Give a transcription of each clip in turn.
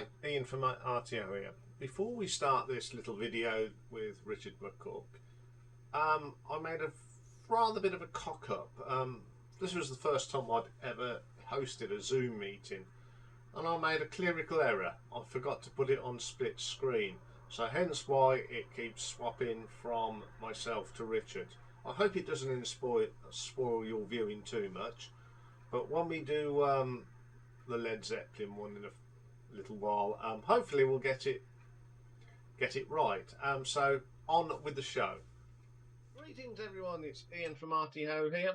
Hi, Ian from R.T.O here. Before we start this little video with Richard McCook, I made a rather bit of a cock-up. This was the first time I'd ever hosted a Zoom meeting, and I made a clerical error. I forgot to put it on split screen, so hence why it keeps swapping from myself to Richard. I hope it doesn't spoil your viewing too much, but when we do the Led Zeppelin one in a little while, hopefully we'll get it right. So on with the show. Greetings everyone, it's Ian from R.T.O here.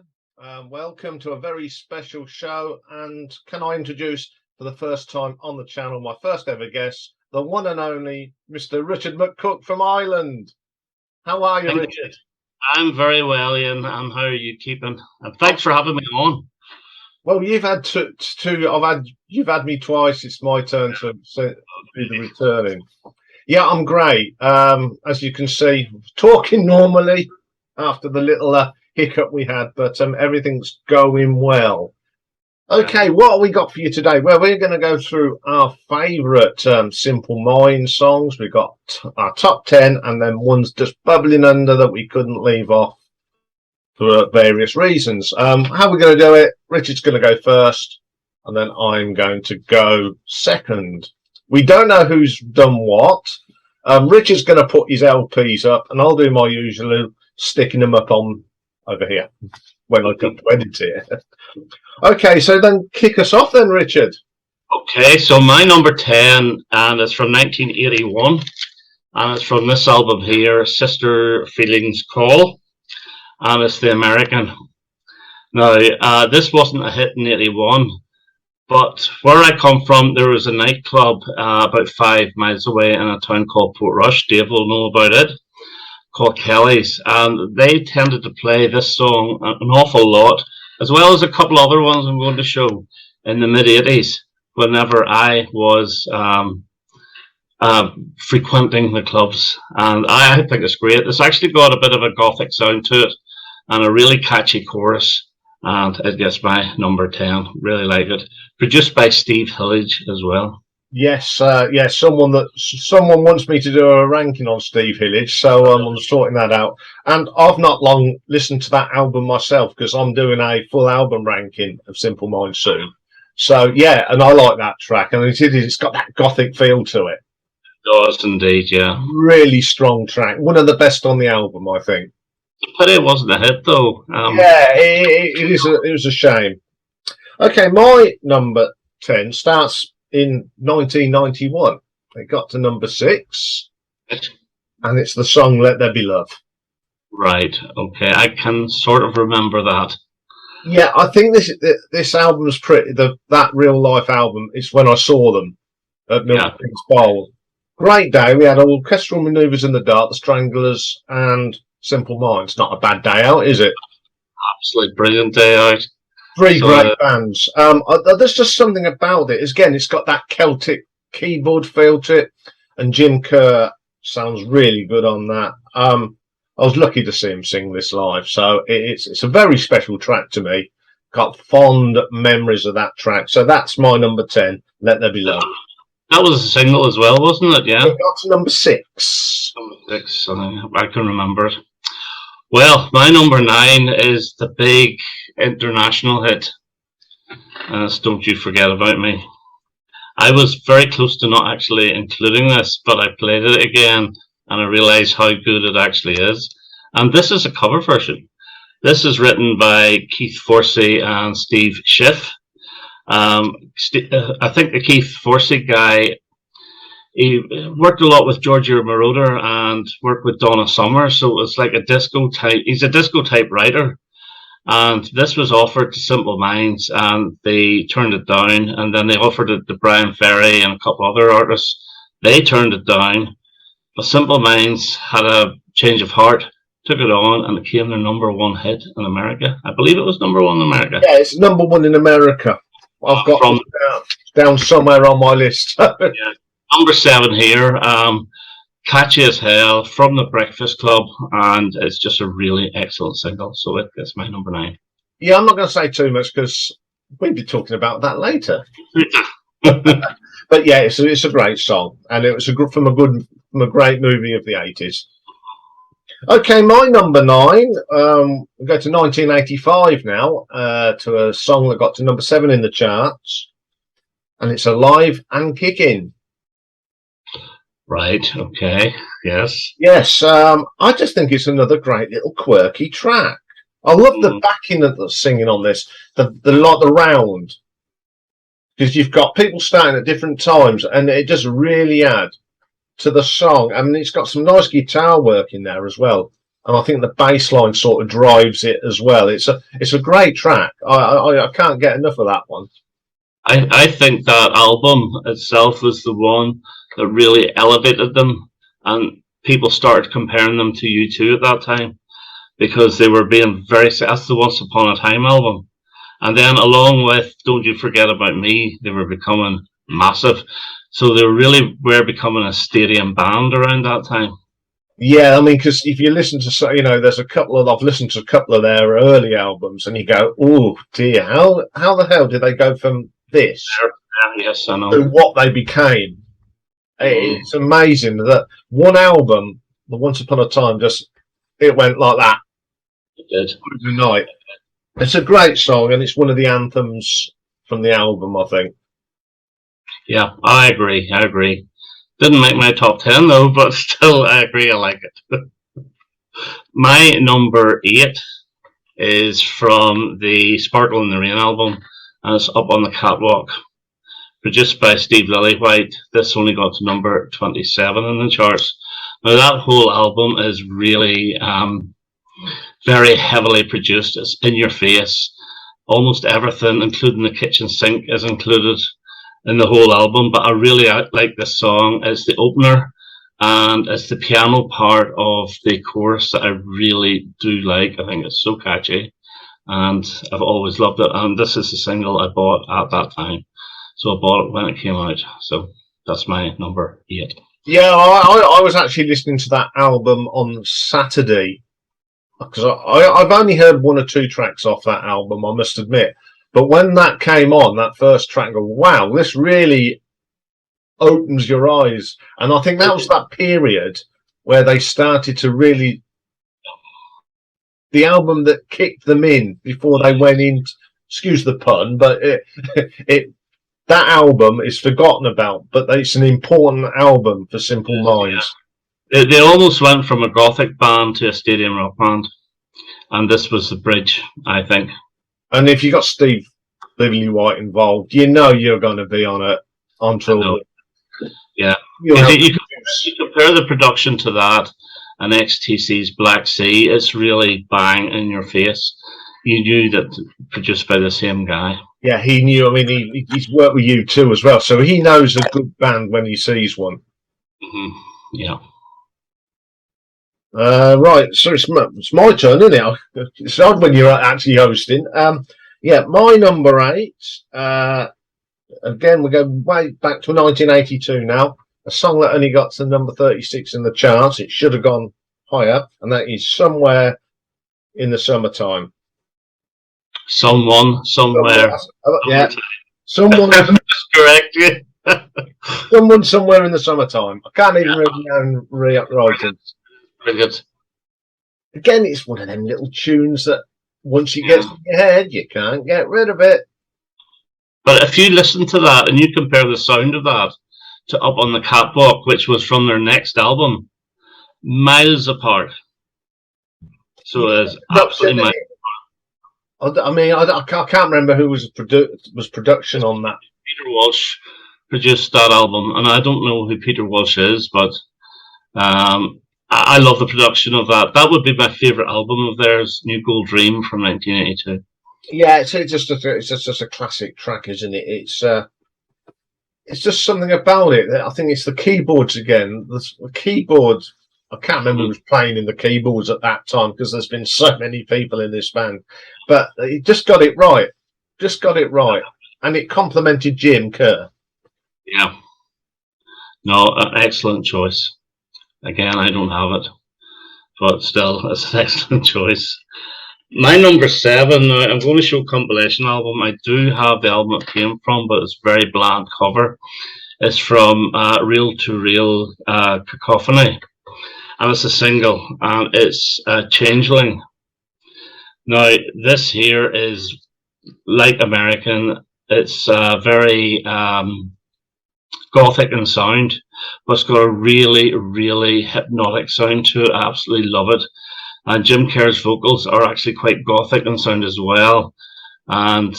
Welcome to a very special show, and can I introduce for the first time on the channel my first ever guest, the one and only Mr. Richard McCook from Ireland. How are you, Richard? I'm very well, Ian, and how are you keeping? And thanks for having me on. Well, you've had two. You've had me twice. It's my turn to do the returning. Yeah, I'm great. As you can see, talking normally after the little hiccup we had, but everything's going well. Okay, what have we got for you today? Well, we're going to go through our favourite Simple Minds songs. We've got our top 10, and then ones just bubbling under that we couldn't leave off for various reasons. How are we going to do it? Richard's going to go first, and then I'm going to go second. We don't know who's done what. Richard's going to put his LPs up, and I'll do my usual sticking them up on over here when I come to edit it. Okay, so then kick us off then, Richard. Okay, so my number 10, and it's from 1981, and it's from this album here, Sister Feelings Call. And it's the American. Now, this wasn't a hit in 81, but where I come from, there was a nightclub about 5 miles away in a town called Portrush. Dave will know about it, called Kelly's, and they tended to play this song an awful lot, as well as a couple other ones I'm going to show in the mid-80s, whenever I was frequenting the clubs. And I think it's great. It's actually got a bit of a gothic sound to it, and a really catchy chorus, and it gets my number 10. Really like it. Produced by Steve Hillage as well. Yes, yes. Someone wants me to do a ranking on Steve Hillage, so I'm sorting that out. And I've not long listened to that album myself, because I'm doing a full album ranking of Simple Minds soon. So yeah, and I like that track, and it's got that gothic feel to it. It does indeed, yeah. Really strong track. One of the best on the album, I think. But it wasn't a hit though. Yeah, it was a shame. Okay, my number 10 starts in 1991. It got to number 6, and it's the song "Let There Be Love." Right. Okay, I can sort of remember that. Yeah, I think this album's pretty. That real life album is when I saw them at Milton Keynes Bowl. Great day. We had orchestral manoeuvres in the dark, the Stranglers, and Simple Minds. Not a bad day out, is it? Absolutely brilliant day out. Three great bands. There's just something about it. Again, it's got that Celtic keyboard feel to it, and Jim Kerr sounds really good on that. I was lucky to see him sing this live, so it's a very special track to me. Got fond memories of that track, so that's my number 10. Let There Be Love. That was a single as well, wasn't it? Yeah. It got to number 6. Number 6. I can remember it. Well, my number 9 is the big international hit, and it's "Don't You Forget About Me." I was very close to not actually including this, but I played it again, and I realised how good it actually is. And this is a cover version. This is written by Keith Forsey and Steve Schiff. I think the Keith Forsey guy, he worked a lot with Giorgio Moroder and worked with Donna Summer, so it was like a disco type. He's a disco type writer, and this was offered to Simple Minds, and they turned it down. And then they offered it to Brian Ferry and a couple other artists. They turned it down, but Simple Minds had a change of heart, took it on, and it became their number 1 hit in America. I believe it was number 1 in America. Yeah, it's number 1 in America. I've got down somewhere on my list. Yeah. Number 7 here, catchy as hell, from the Breakfast Club, and it's just a really excellent single, so it's my number 9. Yeah, I'm not going to say too much because we'll be talking about that later. But yeah, it's a great song, and it was from a great movie of the 80s. Okay, my number 9. We go to 1985 now, to a song that got to number 7 in the charts, and it's Alive and Kicking. Right. Okay. Yes. Yes. I just think it's another great little quirky track. I love the backing of the singing on this. The round, because you've got people starting at different times, and it just really add to the song. I mean, it's got some nice guitar work in there as well, and I think the bass line sort of drives it as well. It's a great track. I can't get enough of that one. I think that album itself was the one that really elevated them, and people started comparing them to U2 at that time, because they were being that's the Once Upon a Time album. And then along with Don't You Forget About Me, they were becoming massive. So they really were becoming a stadium band around that time. Yeah, I mean, because if you listen to, there's I've listened to a couple of their early albums, and you go, oh dear, how the hell did they go from this yes, I know, to what they became? It's amazing that one album, the Once Upon a Time, it went like that. It did. Overnight. It's a great song, and it's one of the anthems from the album, I think. Yeah, I agree. Didn't make my top 10 though, but still, I agree. I like it. My number 8 is from the Sparkle in the Rain album, and it's Up on the Catwalk, produced by Steve Lillywhite. This only got to number 27 in the charts. Now, that whole album is really very heavily produced. It's in your face. Almost everything, including the kitchen sink, is included in the whole album. But I really like this song. It's the opener, and it's the piano part of the chorus that I really do like. I think it's so catchy, and I've always loved it. And this is the single I bought at that time. So I bought it when it came out. So that's my number 8. Yeah, I was actually listening to that album on Saturday, because I've only heard 1 or 2 tracks off that album, I must admit. But when that came on, that first track, I go, wow, this really opens your eyes. And I think that was that period where they started to really, the album that kicked them in before they went in, excuse the pun, but that album is forgotten about, but it's an important album for Simple Minds. Yeah. They almost went from a gothic band to a stadium rock band, and this was the bridge, I think. And if you got Steve Lillywhite involved, you're going to be on tour. Yeah, you compare the production to that and XTC's Black Sea. It's really bang in your face. You knew that produced by the same guy. Yeah, he knew. I mean, he's worked with U2 as well, so he knows a good band when he sees one. Mm-hmm. Yeah. Right, so it's my turn, isn't it? It's odd when you're actually hosting. Yeah, my number 8. Again, we go way back to 1982 now. A song that only got to number 36 in the charts. It should have gone higher, and that is Somewhere in the Summertime. Somewhere. Yeah. Someone. Correct. Yeah. Someone somewhere in the summertime. I can't even write it. Brilliant. Again, it's one of them little tunes that once you get in your head, you can't get rid of it. But if you listen to that and you compare the sound of that to Up on the Catwalk, which was from their next album, miles apart. So it's absolutely miles apart. I mean, I can't remember who was production on that. Peter Walsh produced that album, and I don't know who Peter Walsh is, but I love the production of that. That would be my favourite album of theirs, New Gold Dream from 1982. Yeah, it's just a classic track, isn't it? It's just something about it. I think it's the keyboards again. The keyboards. I can't remember who was playing in the keyboards at that time, because there's been so many people in this band. But he just got it right. And it complimented Jim Kerr. Yeah. No, excellent choice. Again, I don't have it, but still, it's an excellent choice. My number 7, I'm going to show compilation album. I do have the album it came from, but it's very bland cover. is from Reel to Reel Cacophony, and it's a single, and it's Changeling. Now, this here is like American. It's very gothic in sound, but it's got a really, really hypnotic sound to it. I absolutely love it. And Jim Kerr's vocals are actually quite gothic in sound as well. And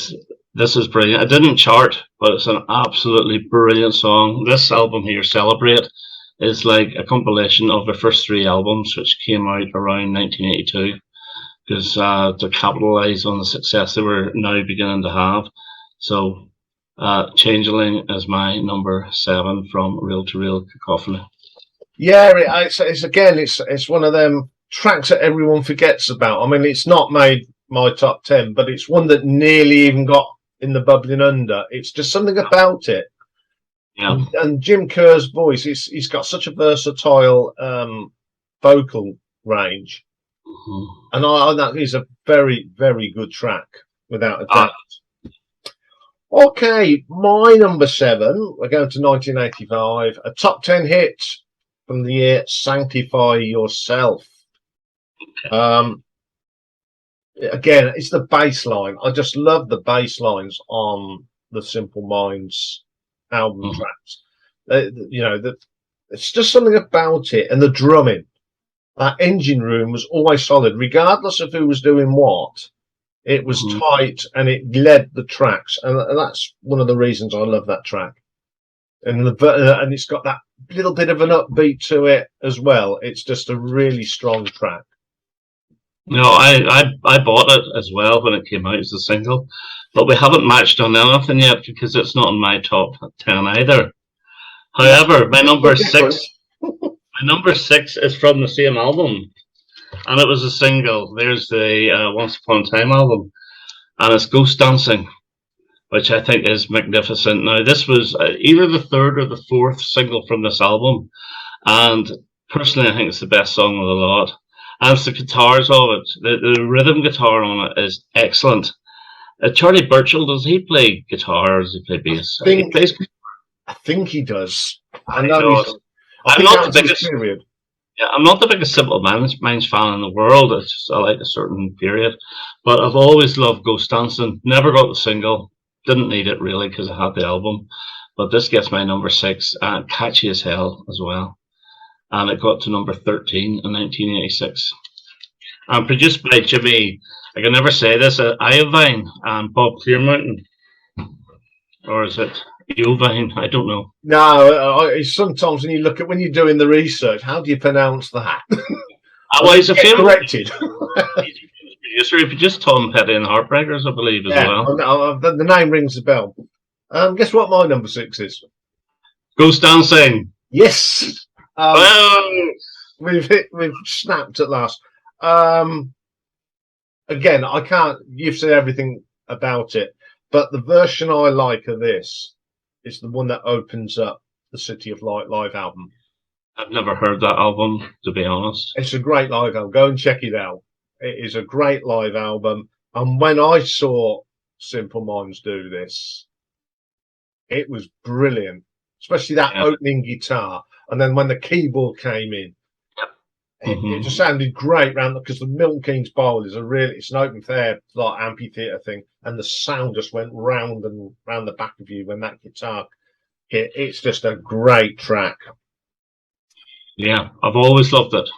this is brilliant. It didn't chart, but it's an absolutely brilliant song. This album here, Celebrate, is like a compilation of the first 3 albums, which came out around 1982, because to capitalise on the success they were now beginning to have. So Changeling is my number 7 from Reel to Reel Cacophony. Yeah, it's one of them tracks that everyone forgets about. I mean, it's not made my top 10, but it's one that nearly even got in the bubbling under. It's just something about it. Yeah. And Jim Kerr's voice, he's got such a versatile vocal range. And that is a very, very good track, without a doubt. Okay, my number 7, we're going to 1985, a top 10 hit from the year, Sanctify Yourself. Again, it's the bass line. I just love the bass lines on the Simple Minds album tracks. It's just something about it, and the drumming. That engine room was always solid, regardless of who was doing what. It was tight, and it led the tracks, and that's one of the reasons I love that track. And it's got that little bit of an upbeat to it as well. It's just a really strong track. No, I bought it as well when it came out as a single, but we haven't matched on anything yet because it's not in my top 10 either. However, my number 6. My number 6 is from the same album, and it was a single. There's the Once Upon a Time album, and it's Ghost Dancing, which I think is magnificent. Now, this was either the 3rd or the 4th single from this album, and personally, I think it's the best song of the lot. And it's the guitars of it. The rhythm guitar on it is excellent. Charlie Burchill, does he play guitar or does he play bass? I think he does. I'm not the biggest. Yeah, I'm not the biggest Simple Minds fan in the world. It's just I like a certain period, but I've always loved Ghost Dancing. Never got the single. Didn't need it really because I had the album. But this gets my number 6, catchy as hell as well. And it got to number 13 in 1986. And produced by Jimmy, I can never say this, Iovine and Bob Clearmountain. Or is it Iovine? I don't know. No, sometimes when you're doing the research, how do you pronounce that? Well, he's a famous corrected. Producer. He produced Tom Petty and Heartbreakers, I believe, as well. The name rings a bell. Guess what my number 6 is? Ghost Dancing. Yes. We've snapped at last. Again, I can't. You've said everything about it, but the version I like of this is the one that opens up the City of Light live album. I've never heard that album, to be honest. It's a great live album. Go and check it out. It is a great live album. And when I saw Simple Minds do this, it was brilliant, especially that opening guitar. And then when the keyboard came in, it just sounded great because the Milton Keynes Bowl is it's an open fair like amphitheatre thing, and the sound just went round and round the back of you when that guitar hit. It's just a great track. Yeah, I've always loved it.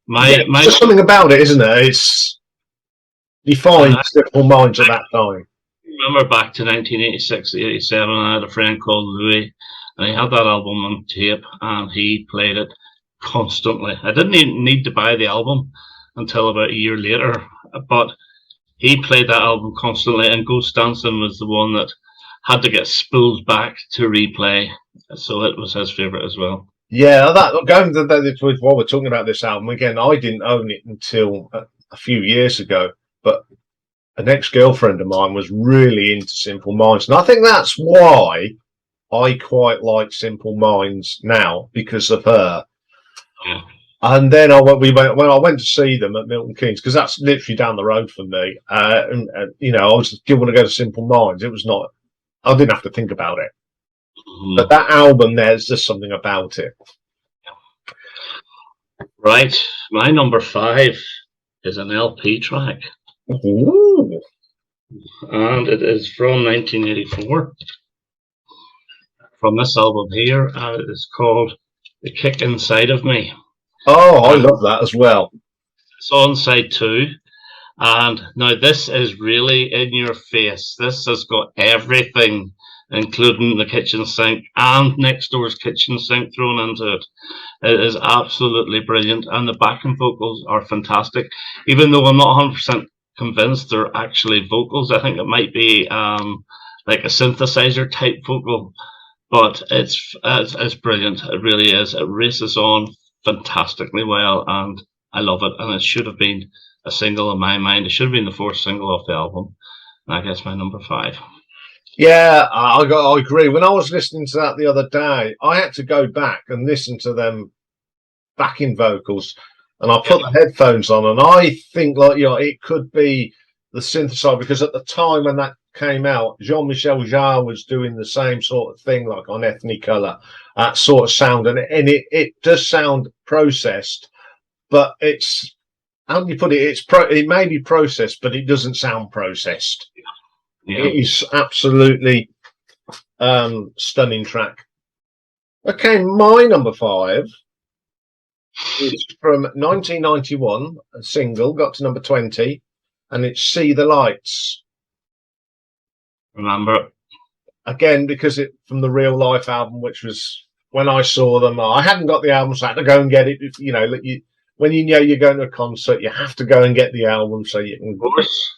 There's something about it, isn't there? It's defined Simple Minds at that time. I remember back to 1986, 87, I had a friend called Louis, and he had that album on tape, and he played it constantly. I didn't even need to buy the album until about a year later, but he played that album constantly, and Ghost Dancing was the one that had to get spooled back to replay, so it was his favourite as well. Yeah, while we're talking about this album, again, I didn't own it until a few years ago, but an ex-girlfriend of mine was really into Simple Minds, and I think that's why I quite like Simple Minds now, because of her. Yeah. And then I went to see them at Milton Keynes, because that's literally down the road from me. I was still want to go to Simple Minds. It was not. I didn't have to think about it. But that album, there's just something about it. Right, my number 5 is an LP track. Ooh. And it is from 1984. From this album here, and it is called The Kick Inside of Me. Oh, I love that as well. It's on side 2. And now this is really in your face. This has got everything, including the kitchen sink and next door's kitchen sink thrown into it. It is absolutely brilliant, and the backing vocals are fantastic. Even though I'm not 100% convinced they're actually vocals, I think it might be like a synthesizer type vocal, but it's brilliant. It really is. It races on fantastically well, and I love it. And it should have been a single in my mind. It should have been the 4th single off the album. And I guess my number 5. Yeah, I agree. When I was listening to that the other day, I had to go back and listen to them backing vocals, and I put the headphones on, and I think, like, you know, it could be the synthesizer, because at the time when that came out, Jean-Michel Jarre was doing the same sort of thing, like on Ethnicolor, that sort of sound, and it does sound processed, but it's, how do you put it? It may be processed, but it doesn't sound processed. Yeah. It is absolutely stunning track. Okay, my number 5 is from 1991, a single, got to number 20, and it's See the Lights. Remember? Again, because it from the Real Life album, which was when I saw them. I hadn't got the album, so I had to go and get it. You know, when you know you're going to a concert, you have to go and get the album so you can. Of course.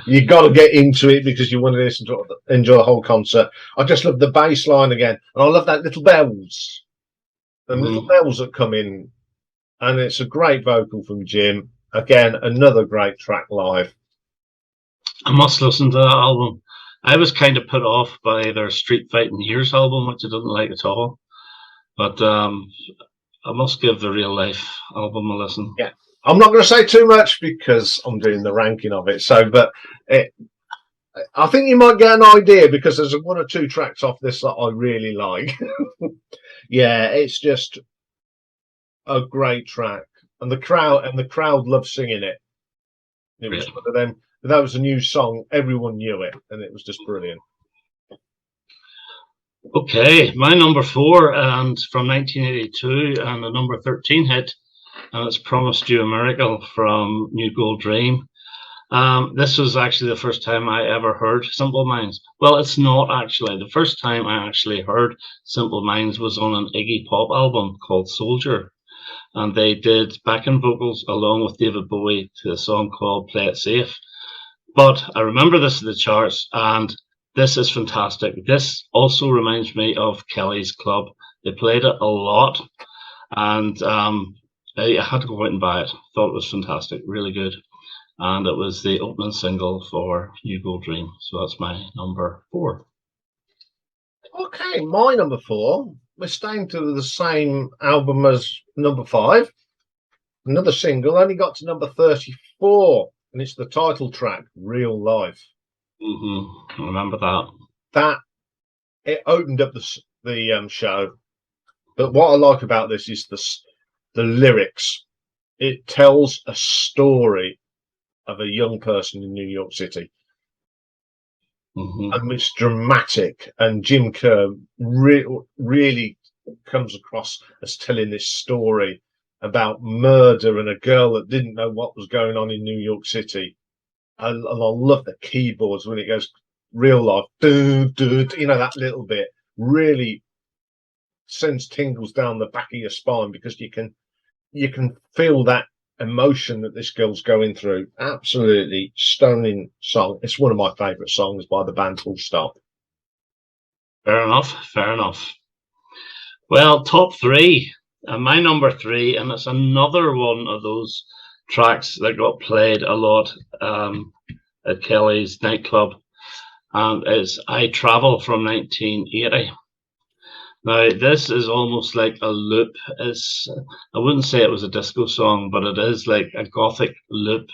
You got to get into it because you want to listen to it, enjoy the whole concert. I just love the bass line again, and I love that little bells, the little bells that come in, and it's a great vocal from Jim. Again, another great track live. I must listen to that album. I was kind of put off by their Street Fighting Years album, which I didn't like at all. But I must give the Real Life album a listen. Yeah. I'm not going to say too much because I'm doing the ranking of it. So, but I think you might get an idea because there's 1 or 2 tracks off this that I really like. Yeah, it's just a great track, and the crowd loved singing it. It was one of them. That was a new song. Everyone knew it, and it was just brilliant. Okay, my number 4, and from 1982, and the number 13 hit. And it's Promised You a Miracle from New Gold Dream. This was actually the first time I ever heard Simple Minds. Well, it's not actually. The first time I actually heard Simple Minds was on an Iggy Pop album called Soldier. And they did backing vocals along with David Bowie to a song called Play It Safe. But I remember this in the charts, and this is fantastic. This also reminds me of Kelly's Club. They played it a lot, and I had to go out and buy it. Thought it was fantastic, really good. And it was the opening single for New Gold Dream. So that's my number 4. Okay, my number 4. We're staying to the same album as number 5. Another single, only got to number 34. And it's the title track, Real Life. I remember that. That, it opened up the show. But what I like about this is the lyrics. It tells a story of a young person in New York City. And it's dramatic. And Jim Kerr really comes across as telling this story about murder and a girl that didn't know what was going on in New York City. And I love the keyboards when it goes Real Life, you know, that little bit really sends tingles down the back of your spine because you can feel that emotion that this girl's going through. Absolutely stunning song. It's one of my favourite songs by the band Full Stop. Fair enough, fair enough. Well, top 3. And my number 3, and it's another one of those tracks that got played a lot at Kelly's nightclub, and it's I Travel from 1980. Now, this is almost like a loop. I wouldn't say it was a disco song, but it is like a gothic loop,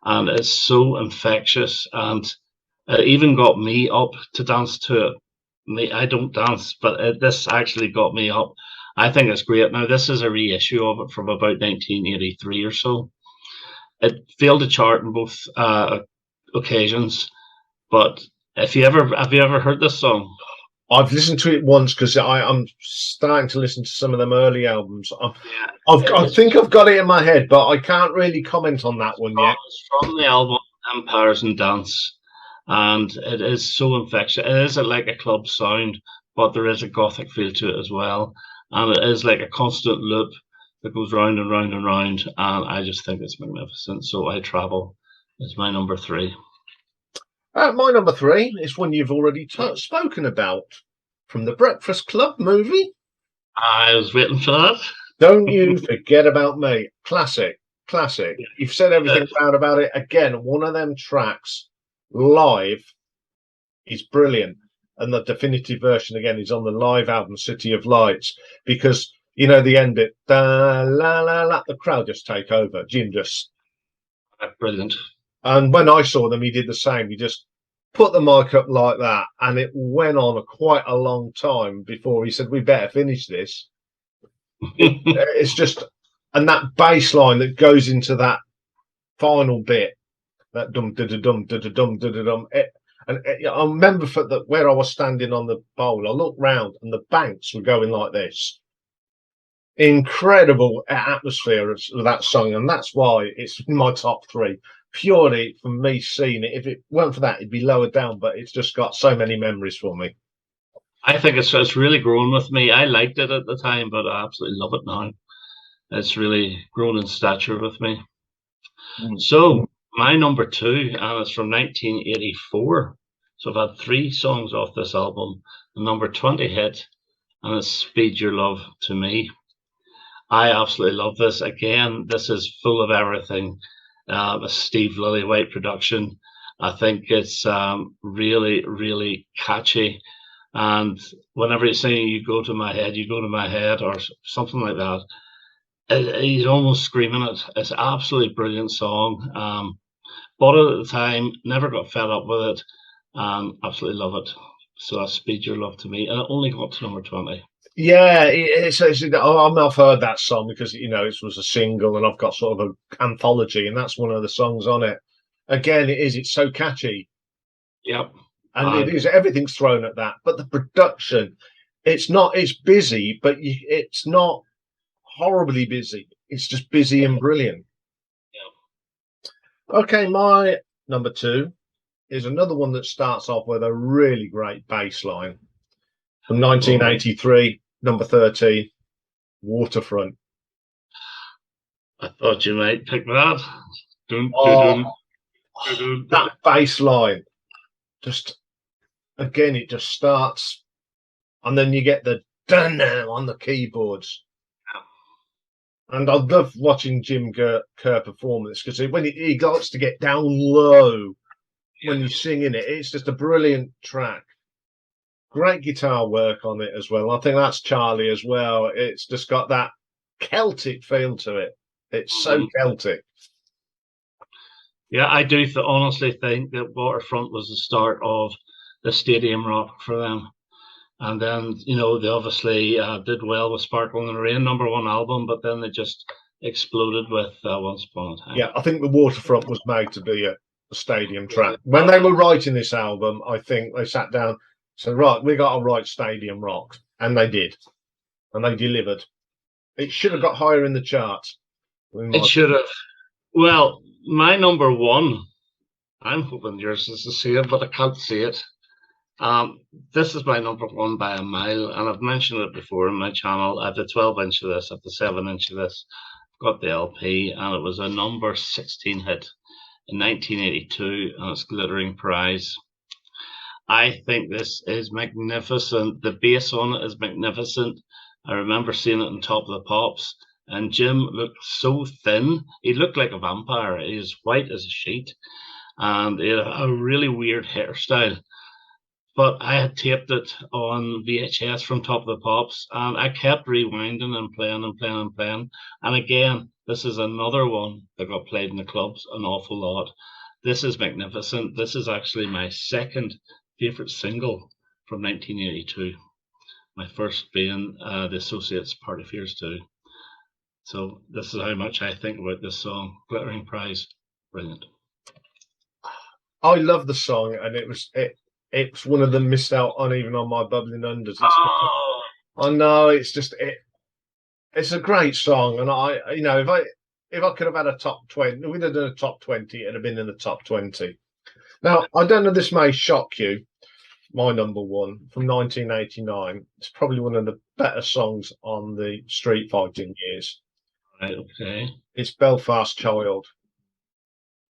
and it's so infectious, and it even got me up to dance to it. me, I don't dance, but this actually got me up. I think it's great. Now, this is a reissue of it from about 1983 or so. It failed to chart on both occasions, but have you ever heard this song? I've listened to it once because I'm starting to listen to some of them early albums. Yeah, I think I've got it in my head, but I can't really comment on that one yet. It's from the album Empires and Dance, and it is so infectious. It is like a club sound, but there is a gothic feel to it as well, and it is like a constant loop that goes round and round and round, and I just think it's magnificent. So I Travel is my number 3. My number 3 is one you've already spoken about, from the Breakfast Club movie. I was waiting for that. Don't You Forget About Me. Classic. You've said everything about it. Again, one of them tracks live is brilliant. And the definitive version, again, is on the live album, City of Lights, because, you know, the end bit, da, la, la, la, the crowd just take over. Jim just... Brilliant. And when I saw them, he did the same. He just put the mic up like that, and it went on quite a long time before he said, we better finish this. It's just, and that bass line that goes into that final bit, that dum da da dum da da dum da da dum. I remember where I was standing on the bowl, I looked round and the banks were going like this. Incredible atmosphere of that song, and that's why it's in my top 3. Purely from me seeing it. If it weren't for that, it'd be lower down, but it's just got so many memories for me. I think it's really grown with me. I liked it at the time, but I absolutely love it now. It's really grown in stature with me. So my number 2, and it's from 1984. So I've had 3 songs off this album. The number 20 hit, and it's Speed Your Love to Me. I absolutely love this. Again, this is full of everything. A Steve Lillywhite production. I think it's really, really catchy. And whenever he's saying "You go to my head," or something like that, he's almost screaming it. It's an absolutely brilliant song. Bought it at the time, never got fed up with it, and absolutely love it. So that's Speed Your Love to Me, and it only got to number 20. Yeah, I've heard that song because, you know, it was a single, and I've got sort of an anthology, and that's one of the songs on it. Again, it's so catchy. Yep. And it is, everything's thrown at that. But the production, it's busy, but it's not horribly busy. It's just busy and brilliant. Yeah. Okay, my number 2 is another one that starts off with a really great bass line. From 1983, number 13, Waterfront. I thought you might pick that. That bass line, just, again, it just starts, and then you get the dun on the keyboards. And I love watching Jim Kerr perform this, because when he likes to get down low when he's singing it, it's just a brilliant track. Great guitar work on it as well. I think that's Charlie as well. It's just got that Celtic feel to it. It's so Celtic. Yeah, I do honestly think that Waterfront was the start of the stadium rock for them. And then, you know, they obviously did well with Sparkling in the Rain, number 1 album, but then they just exploded with Once Upon a Time. Yeah, I think the Waterfront was made to be a stadium track. When they were writing this album, I think they sat down, said, right, we got to write stadium rock. And they did. And they delivered. It should have got higher in the charts. It should have. Well, my number 1, I'm hoping yours is the same, but I can't see it. This is my number 1 by a mile, and I've mentioned it before in my channel. I have the 12-inch of this, I have the 7-inch of this. I've got the LP, and it was a number 16 hit in 1982, and it's Glittering Prize. I think this is magnificent. The bass on it is magnificent. I remember seeing it on Top of the Pops, and Jim looked so thin. He looked like a vampire. He was white as a sheet, and he had a really weird hairstyle. But I had taped it on VHS from Top of the Pops, and I kept rewinding and playing and playing and playing. And again, this is another one that got played in the clubs an awful lot. This is magnificent. This is actually my second favorite single from 1982. My first being the Associates Party Fears 2. So this is how much I think about this song. Glittering Prize, brilliant. I love the song, and it's one of them missed out on even on my bubbling unders. I know it's a great song, and if I could have had a top 20, we'd have done a top 20. It'd have been in the top 20. Now I don't know. This may shock you. My number one from 1989. It's probably one of the better songs on the Street Fighting years. Right. Okay. It's Belfast Child.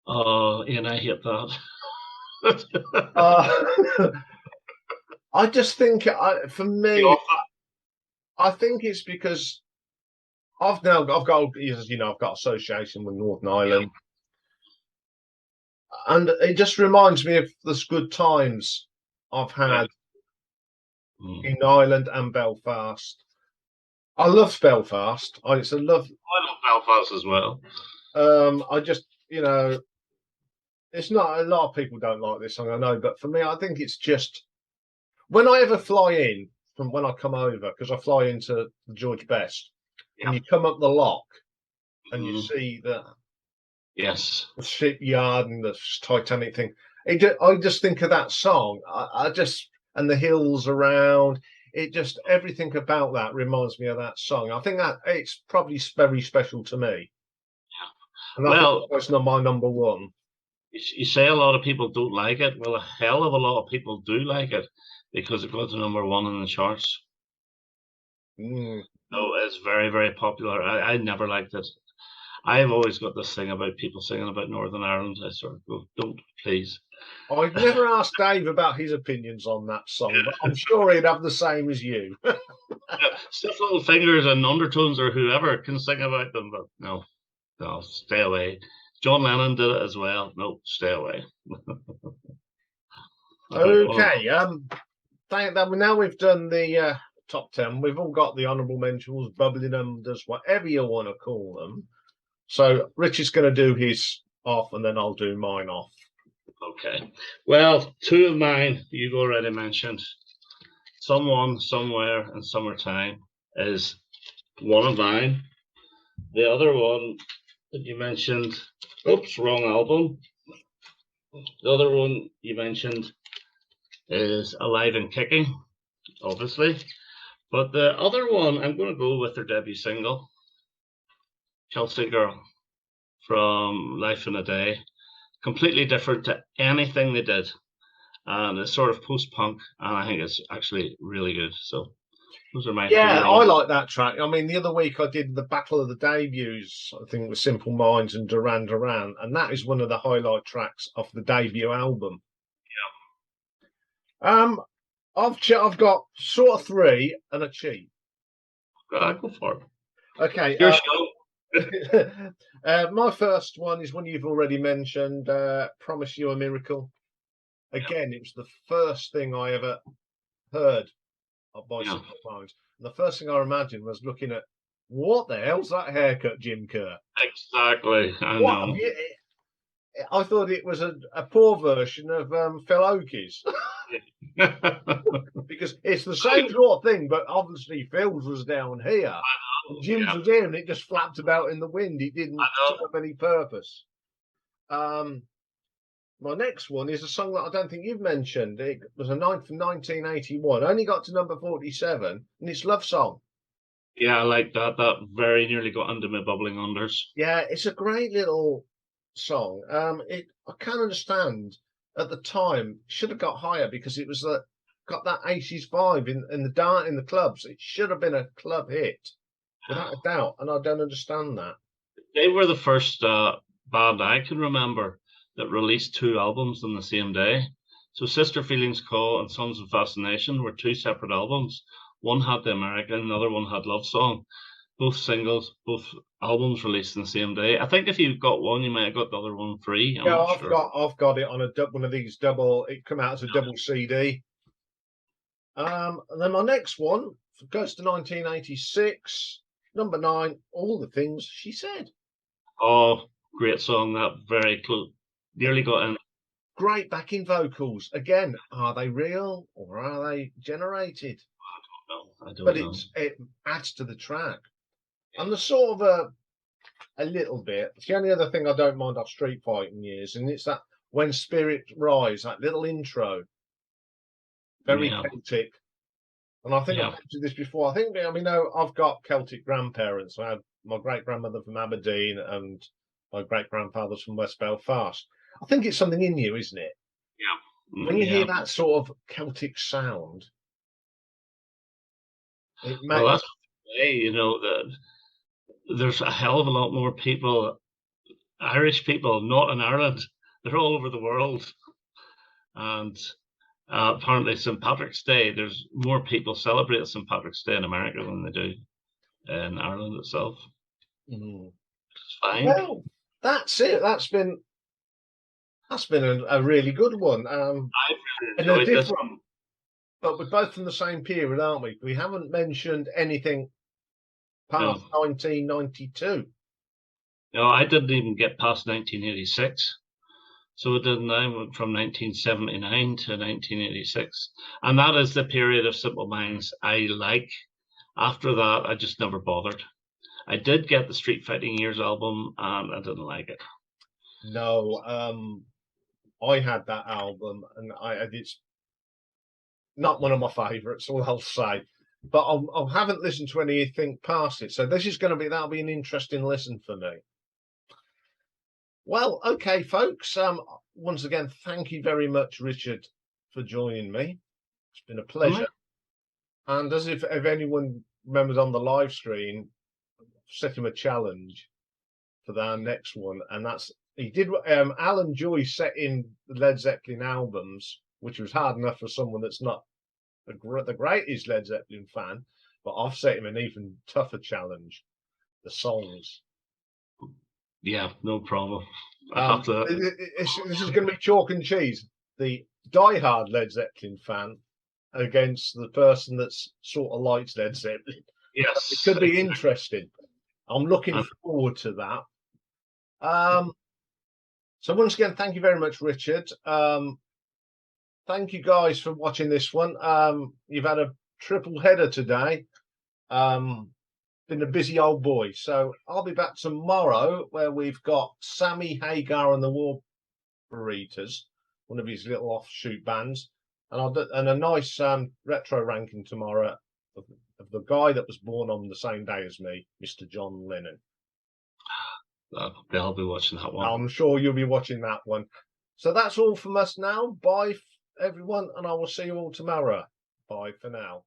Oh, Ian, I hate that. I just think, for me, I think it's because I've got, as you know, I've got association with Northern Ireland, and it just reminds me of those good times I've had in Ireland and Belfast. I love Belfast. I love Belfast as well. I just, it's not a lot of people don't like this song, I know, but for me, I think it's just when I ever fly in from when I come over, because I fly into George Best, and you come up the lock and you see the shipyard and the Titanic thing. I just think of that song. And the hills around. It just, everything about that reminds me of that song. I think that it's probably very special to me. And I think it's not my number one. You say a lot of people don't like it. Well, a hell of a lot of people do like it because it got to number one in the charts. So it's very, very popular. I never liked it. I've always got this thing about people singing about Northern Ireland. I sort of go, don't, please. I've never asked Dave about his opinions on that song, but I'm sure he'd have the same as you. Stiff Little Fingers and Undertones or whoever can sing about them, but no, stay away. John Lennon did it as well. No, stay away. Okay. Now we've done the top 10. We've all got the honourable mentions, bubbling unders, whatever you want to call them. So Richard's going to do his off, and then I'll do mine off. Okay. Well, two of mine you've already mentioned. Someone, Somewhere, and Summertime is one of mine. The other one that you mentioned, oops, wrong album. The other one you mentioned is Alive and Kicking, obviously. But the other one, I'm going to go with their debut single, Chelsea Girl, from Life in a Day. Completely different to anything they did. And it's sort of post-punk, and I think it's actually really good. So those are my I like that track. I mean, the other week I did the Battle of the Debuts, I think, with Simple Minds and Duran Duran, and that is one of the highlight tracks of the debut album. I've got sort of three and a cheat. Go for it. Okay. Your show. My first one is one you've already mentioned, Promise You a Miracle. Again, it was the first thing I ever heard by Simple Minds. And the first thing I imagined was looking at, what the hell's that haircut, Jim Kerr? Exactly. I know. I thought it was a poor version of Phil Oakey's. Because it's the same sort of thing, but obviously Phil's was down here. Jim's was here, and it just flapped about in the wind. It didn't serve any purpose. My next one is a song that I don't think you've mentioned. It was a 9th from 1981. Only got to number 47, and it's Love Song. Yeah, I like that. That very nearly got under my bubbling unders. Yeah, it's a great little song. I can understand at the time should have got higher because it was got that 80s vibe in the clubs. It should have been a club hit without a doubt, and I don't understand that. They were the first band I can remember that released two albums on the same day. So Sister Feelings Call and Sons of Fascination were two separate albums. One had The American, the other one had Love Song. Both singles, both albums released on the same day. I think if you got one, you might have got the other one free. I've got it on one of these double. It come out as a double CD. And then my next one goes to 1986, number 9. All the Things She Said. Oh, great song! That very close, nearly got in. great backing vocals. Again, are they real or are they generated? No, I don't But know. it adds to the track. And the sort of a little bit. It's the only other thing I don't mind off Street Fighting years, and it's that When Spirits Rise, that little intro, very Yeah, Celtic. And I think I've yeah, mentioned this before. I mean, I've got Celtic grandparents. I had my great grandmother from Aberdeen and my great grandfather's from West Belfast. I think it's something in you, isn't it? When you yeah. hear that sort of Celtic sound, it Well, makes that's hey, you know that there's a hell of a lot more people, Irish people, not in Ireland. They're all over the world, and apparently St. Patrick's Day. There's more people celebrate St. Patrick's Day in America than they do in Ireland itself. mm. It's fine. Well, that's it. That's been a really good one. I've really And a enjoyed this different, one. but we're both from the same period, aren't we? We haven't mentioned anything past No, 1992. no, I didn't even get past 1986. So it didn't. I went from 1979 to 1986, and that is the period of Simple Minds I like. After that, I just never bothered. I did get the Street Fighting Years album, and I didn't like it. No, I had that album, and it's not one of my favourites, all I'll say. But I haven't listened to anything past it, so that'll be an interesting listen for me. Well, okay, folks. Once again, thank you very much, Richard, for joining me. It's been a pleasure. And as if anyone remembers on the live stream, set him a challenge for our next one, and that's he did. Alan Joyce set in the Led Zeppelin albums, which was hard enough for someone that's not the greatest Led Zeppelin fan. But I've set him an even tougher challenge: the songs. Yeah, no problem. I have to. This is going to be chalk and cheese. The diehard Led Zeppelin fan against the person that's sort of likes Led Zeppelin. Yes, It could be interesting. I'm looking forward to that. So once again, thank you very much, Richard. Thank you guys for watching this one. You've had a triple header today. Been a busy old boy. So I'll be back tomorrow where we've got Sammy Hagar and the War Burritos, one of his little offshoot bands, and a nice retro ranking tomorrow of the guy that was born on the same day as me, Mr. John Lennon. I'll be watching that one. I'm sure you'll be watching that one. So that's all from us now. Bye, everyone, and I will see you all tomorrow. Bye for now.